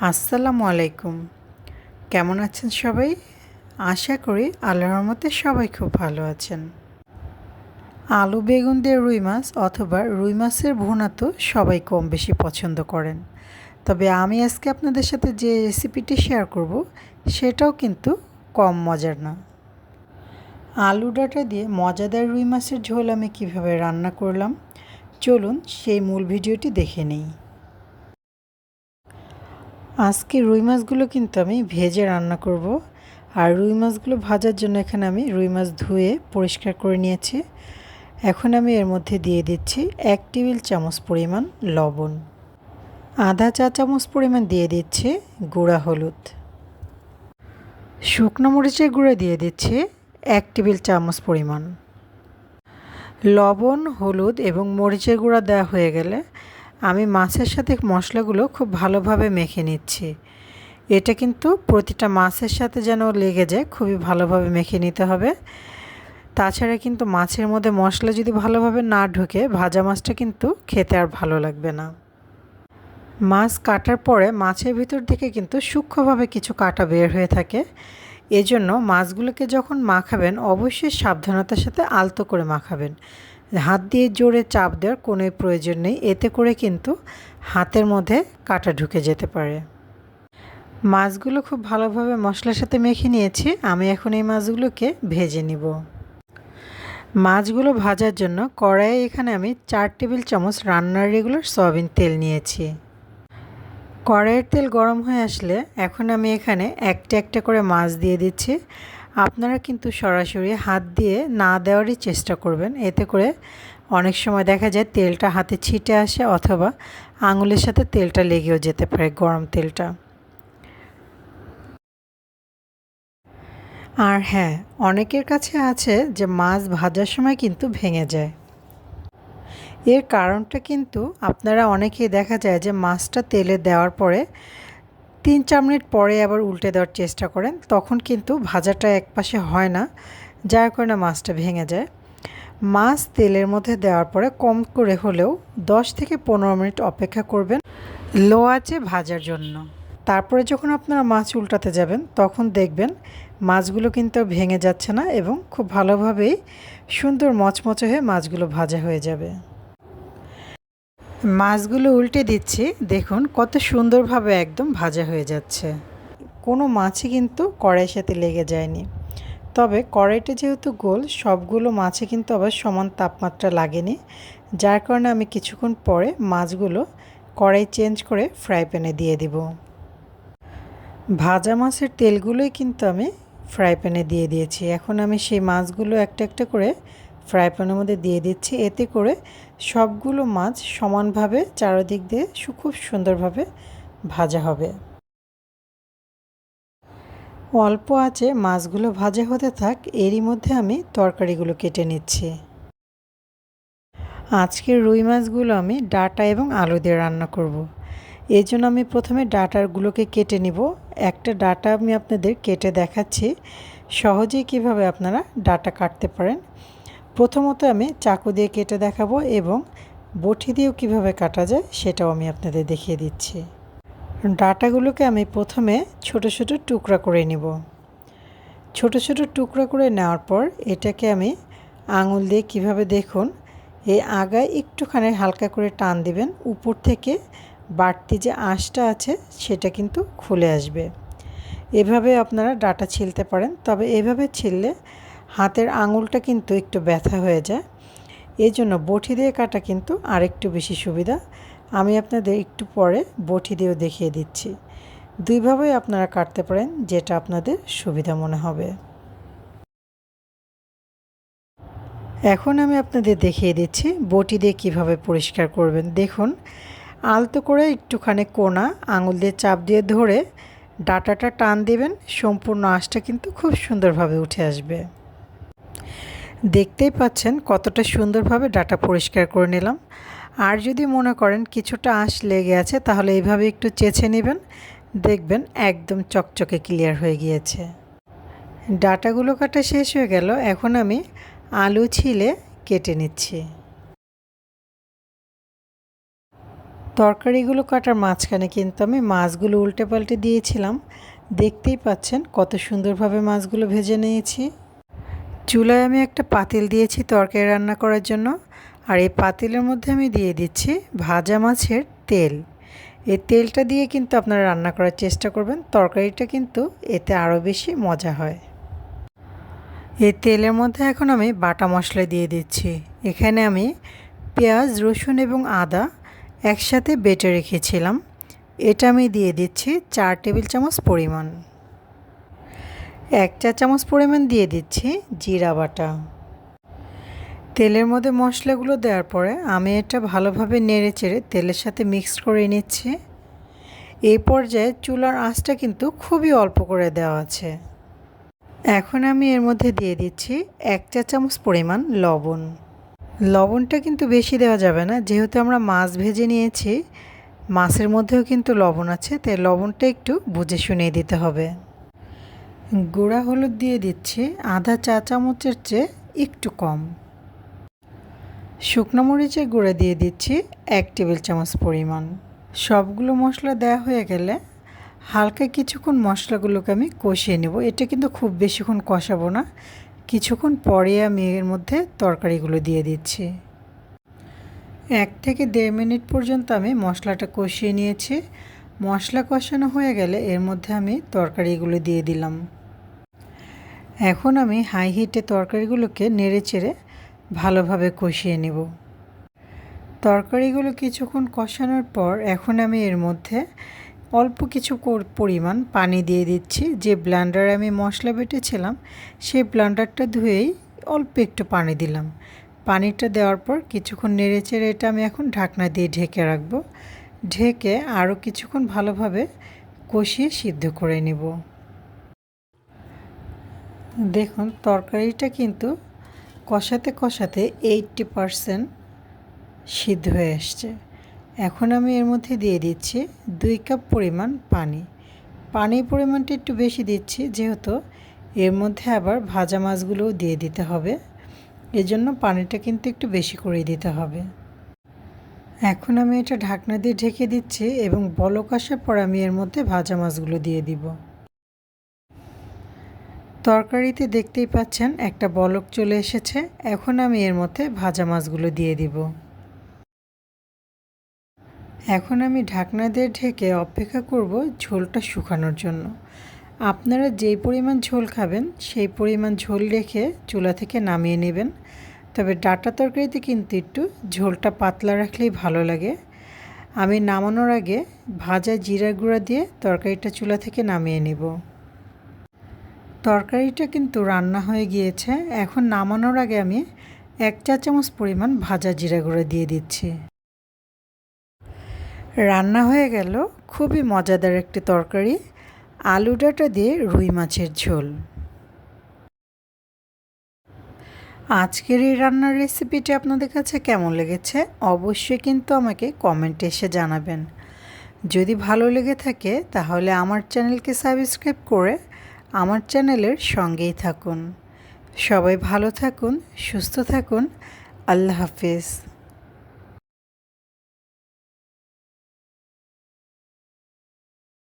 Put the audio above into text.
আসসালামু আলাইকুম। কেমন আছেন সবাই? আশা করি আল্লাহর রহমতে সবাই খুব ভালো আছেন। আলু বেগুন দিয়ে রুই মাছ অথবা রুই মাছের ভুনা তো সবাই কম বেশি পছন্দ করেন। তবে আমি আজকে আপনাদের সাথে যে রেসিপিটি শেয়ার করব সেটাও কিন্তু কম মজার না। আলু ডাঁটা দিয়ে মজাদার রুই মাছের ঝোল আমি কিভাবে রান্না করলাম, চলুন সেই মূল ভিডিওটি দেখে নেই। আজকে রুই মাছগুলো কিন্তু আমি ভেজে রান্না করব। আর রুই মাছগুলো ভাজার জন্য এখানে আমি রুই মাছ ধুয়ে পরিষ্কার করে নিয়েছি। এখন আমি এর মধ্যে দিয়ে দিচ্ছি 1 টেবিল চামচ পরিমাণ লবণ, আধা চা চামচ পরিমাণ দিয়ে দিচ্ছি গুঁড়া হলুদ, শুকনো মরিচের গুঁড়া দিয়ে দিচ্ছি 1 টেবিল চামচ পরিমাণ। লবণ, হলুদ এবং মরিচের গুঁড়া দেওয়া হয়ে গেলে আমি মাছের সাথে মশলাগুলো খুব ভালোভাবে মেখে নিচ্ছি। এটা কিন্তু প্রতিটা মাছের সাথে যেন লেগে যায়, খুবই ভালোভাবে মেখে নিতে হবে। তাছাড়া কিন্তু মাছের মধ্যে মশলা যদি ভালোভাবে না ঢোকে ভাজা মাছটা কিন্তু খেতে আর ভালো লাগবে না। মাছ কাটার পরে মাছের ভিতর থেকে কিন্তু সূক্ষ্মভাবে কিছু কাটা বের হয়ে থাকে। এজন্য মাছগুলোকে যখন মাখাবেন অবশ্যই সাবধানতার সাথে আলতো করে মাখাবেন। হাত দিয়ে জোরে চাপ দেওয়ার কোনো প্রয়োজন নেই, এতে করে কিন্তু হাতের মধ্যে কাটা ঢুকে যেতে পারে। মাছগুলো খুব ভালোভাবে মশলার সাথে মেখে নিয়েছি। আমি এখন এই মাছগুলোকে ভেজে নিব। মাছগুলো ভাজার জন্য কড়াইয়ে এখানে আমি 4 টেবিল চামচ রান্নার রেগুলার সয়াবিন তেল নিয়েছি। কড়াইয়ের তেল গরম হয়ে আসলে এখন আমি এখানে একটা একটা করে মাছ দিয়ে দিচ্ছি। আপনারা কিন্তু সরাসরি হাত দিয়ে না দেওয়ারই চেষ্টা করবেন, এতে করে অনেক সময় দেখা যায় তেলটা হাতে ছিটে আসে অথবা আঙুলের সাথে তেলটা লেগেও যেতে পারে, গরম তেলটা। আর হ্যাঁ, অনেকের কাছে আছে যে মাছ ভাজার সময় কিন্তু ভেঙে যায়। এর কারণটা কিন্তু আপনারা অনেকেই দেখা যায় যে মাছটা তেলে দেওয়ার পরে 3-4 মিনিট পরে আবার উল্টে দেওয়ার চেষ্টা করেন, তখন কিন্তু ভাজাটা একপাশে হয় না, যার কারণে মাছটা ভেঙে যায়। মাছ তেলের মধ্যে দেওয়ার পরে কম করে হলেও 10 থেকে 15 মিনিট অপেক্ষা করবেন লো আঁচে ভাজার জন্য। তারপরে যখন আপনারা মাছ উল্টাতে যাবেন তখন দেখবেন মাছগুলো কিন্তু ভেঙে যাচ্ছে না এবং খুব ভালোভাবেই সুন্দর মচমচে হয়ে মাছগুলো ভাজা হয়ে যাবে। মাছগুলো উল্টে দিচ্ছি, দেখুন কত সুন্দরভাবে একদম ভাজা হয়ে যাচ্ছে। কোনো মাছই কিন্তু কড়াইয়ের সাথে লেগে যায়নি। তবে কড়াইটা যেহেতু গোল, সবগুলো মাছে কিন্তু আবার সমান তাপমাত্রা লাগেনি, যার কারণে আমি কিছুক্ষণ পরে মাছগুলো কড়াই চেঞ্জ করে ফ্রাই প্যানে দিয়ে দিব। ভাজা মাছের তেলগুলোই কিন্তু আমি ফ্রাই প্যানে দিয়ে দিয়েছি। এখন আমি সেই মাছগুলো একটা একটা করে ফ্রাই প্যানের মধ্যে দিয়ে দিচ্ছি, এতে করে সবগুলো মাছ সমানভাবে চারিদিক দিয়ে খুব সুন্দরভাবে ভাজা হবে। অল্প আঁচে মাছগুলো ভাজা হতে থাক, এরই মধ্যে আমি তরকারিগুলো কেটে নিচ্ছি। আজকের রুই মাছগুলো আমি ডাঁটা এবং আলু দিয়ে রান্না করব। এই জন্য আমি প্রথমে ডাঁটাগুলোকে কেটে নিব। একটা ডাঁটা আমি আপনাদের কেটে দেখাচ্ছি সহজেই কিভাবে আপনারা ডাঁটা কাটতে পারেন। প্রথমত আমি চাকু দিয়ে কেটে দেখাবো এবং বটি দিয়েও কিভাবে কাটা যায় সেটাও আমি আপনাদের দেখিয়ে দিচ্ছি। ডাঁটাগুলোকে আমি প্রথমে ছোট ছোট টুকরা করে নিব। ছোট ছোট টুকরা করে নেওয়ার পর এটাকে আমি আঙুল দিয়ে কিভাবে, দেখুন এই আগায় একটুখানি হালকা করে টান দিবেন, উপর থেকে বাড়তি যে আঁশটা আছে সেটা কিন্তু খুলে আসবে। এভাবে আপনারা ডাঁটা ছিলতে পারেন, তবে এভাবে ছিললে হাতের আঙুলটা কিন্তু একটু ব্যথা হয়ে যায়। এই জন্য বটি দিয়ে কাটা কিন্তু আরেকটু বেশি সুবিধা। আমি আপনাদের একটু পরে বটি দিয়েও দেখিয়ে দিচ্ছি। দুইভাবেই আপনারা কাটতে পারেন, যেটা আপনাদের সুবিধা মনে হবে। এখন আমি আপনাদের দেখিয়ে দিচ্ছি বটি দিয়ে কিভাবে পরিষ্কার করবেন। দেখুন আলতো করে একটুখানি কোনা আঙুল দিয়ে চাপ দিয়ে ধরে ডাঁটাটা টান দিবেন, সম্পূর্ণ আঁশটা কিন্তু খুব সুন্দরভাবে উঠে আসবে। দেখতেই পাচ্ছেন কতটা সুন্দরভাবে ডাঁটা পরিষ্কার করে নিলাম। আর যদি মনে করেন কিছুটা আঁশ লেগে আছে তাহলে এইভাবে একটু চেঁচে নেবেন, দেখবেন একদম চকচকে ক্লিয়ার হয়ে গিয়েছে। ডাঁটাগুলো কাটা শেষ হয়ে গেল, এখন আমি আলু ছিলে কেটে নিচ্ছি। তরকারিগুলো কাটার মাঝখানে কিন্তু আমি মাছগুলো উল্টে পাল্টে দিয়েছিলাম। দেখতেই পাচ্ছেন কত সুন্দরভাবে মাছগুলো ভেজে নিয়েছি। চুলায় আমি একটা পাতিল দিয়েছি তরকারি রান্না করার জন্য, আর এই পাতিলের মধ্যে আমি দিয়ে দিচ্ছি ভাজা মাছের তেল। এই তেলটা দিয়ে কিন্তু আপনারা রান্না করার চেষ্টা করবেন, তরকারিটা কিন্তু এতে আরও বেশি মজা হয়। এই তেলের মধ্যে এখন আমি বাটা মশলা দিয়ে দিচ্ছি। এখানে আমি পেঁয়াজ, রসুন এবং আদা একসাথে বেটে রেখেছিলাম, এটা আমি দিয়ে দিচ্ছি 4 টেবিল চামচ পরিমাণ। 1 চা চামচ পরিমাণ দিয়ে দিচ্ছি জিরা বাটা। তেলের মধ্যে মশলাগুলো দেওয়ার পরে আমি এটা ভালোভাবে নেড়ে চেড়ে তেলের সাথে মিক্সড করে নিচ্ছি। এই পর্যায়ে চুলার আঁচটা কিন্তু খুবই অল্প করে দেওয়া আছে। এখন আমি এর মধ্যে দিয়ে দিচ্ছি 1 চা চামচ পরিমাণ লবণ। লবণটা কিন্তু বেশি দেওয়া যাবে না, যেহেতু আমরা মাছ ভেজে নিয়েছি, মাছের মধ্যেও কিন্তু লবণ আছে, তাই লবণটা একটু বুঝে শুনিয়ে দিতে হবে। গুঁড়া হলুদ দিয়ে দিচ্ছি আধা চা চামচের চেয়ে একটু কম। শুকনো মরিচের গুঁড়া দিয়ে দিচ্ছি 1 টেবিল চামচ পরিমাণ। সবগুলো মশলা দেওয়া হয়ে গেলে হালকা কিছুক্ষণ মশলাগুলোকে আমি কষিয়ে নেব। এটা কিন্তু খুব বেশিক্ষণ কষাবো না, কিছুক্ষণ পরে আমি এর মধ্যে তরকারিগুলো দিয়ে দিচ্ছি। 1 থেকে 1.5 মিনিট পর্যন্ত আমি মশলাটা কষিয়ে নিয়েছি। মশলা কষানো হয়ে গেলে এর মধ্যে আমি তরকারিগুলো দিয়ে দিলাম। এখন আমি হাই হিটে তরকারিগুলোকে নেড়ে চেড়ে ভালোভাবে কষিয়ে নেব। তরকারিগুলো কিছুক্ষণ কষানোর পর এখন আমি এর মধ্যে অল্প কিছু পরিমাণ পানি দিয়ে দিচ্ছি। যে ব্লেন্ডারে আমি মশলা বেটেছিলাম সেই ব্লেন্ডারটা ধুয়েই অল্প একটু পানি দিলাম। পানিটা দেওয়ার পর কিছুক্ষণ নেড়ে চেড়ে এটা আমি এখন ঢাকনা দিয়ে ঢেকে রাখবো। ঢেকে আরও কিছুক্ষণ ভালোভাবে কষিয়ে সিদ্ধ করে নেব। দেখুন তরকারিটা কিন্তু কষাতে কষাতে 80% সিদ্ধ হয়ে আসছে। এখন আমি এর মধ্যে দিয়ে দিচ্ছি 2 কাপ পরিমাণ পানি। পানির পরিমাণটা একটু বেশি দিচ্ছি, যেহেতু এর মধ্যে আবার ভাজা মাছগুলোও দিয়ে দিতে হবে, এজন্য পানিটা কিন্তু একটু বেশি করে দিতে হবে। এখন আমি এটা ঢাকনা দিয়ে ঢেকে দিচ্ছি এবং বলক আসার পর আমি এর মধ্যে ভাজা মাছগুলো দিয়ে দিব। তরকারিতে দেখতেই পাচ্ছেন একটা বলক চলে এসেছে। এখন আমি এর মধ্যে ভাজা মাছগুলো দিয়ে দিব। এখন আমি ঢাকনা দিয়ে ঢেকে অপেক্ষা করব ঝোলটা শুকানোর জন্য। আপনারা যেই পরিমাণ ঝোল খাবেন সেই পরিমাণ ঝোল রেখে চুলা থেকে নামিয়ে নেবেন। তবে ডাঁটা তরকারিতে কিন্তু একটু ঝোলটা পাতলা রাখলেই ভালো লাগে। আমি নামানোর আগে ভাজা জিরা গুঁড়া দিয়ে তরকারিটা চুলা থেকে নামিয়ে নেব। তরকারিটা কিন্তু রান্না হয়ে গিয়েছে। এখন নামানোর আগে আমি 1 চা চামচ পরিমাণ ভাজা জিরা গুঁড়া দিয়ে দিচ্ছি। রান্না হয়ে গেল খুবই মজাদার একটি তরকারি, আলু ডাঁটা দিয়ে রুই মাছের ঝোল। আজকের এই রান্নার রেসিপিটি আপনাদের কাছে কেমন লেগেছে অবশ্যই কিন্তু আমাকে কমেন্টে এসে জানাবেন। যদি ভালো লেগে থাকে তাহলে আমার চ্যানেলকে সাবস্ক্রাইব করে আমার চ্যানেলের সঙ্গেই থাকুন। সবাই ভালো থাকুন, সুস্থ থাকুন। আল্লাহ হাফেজ।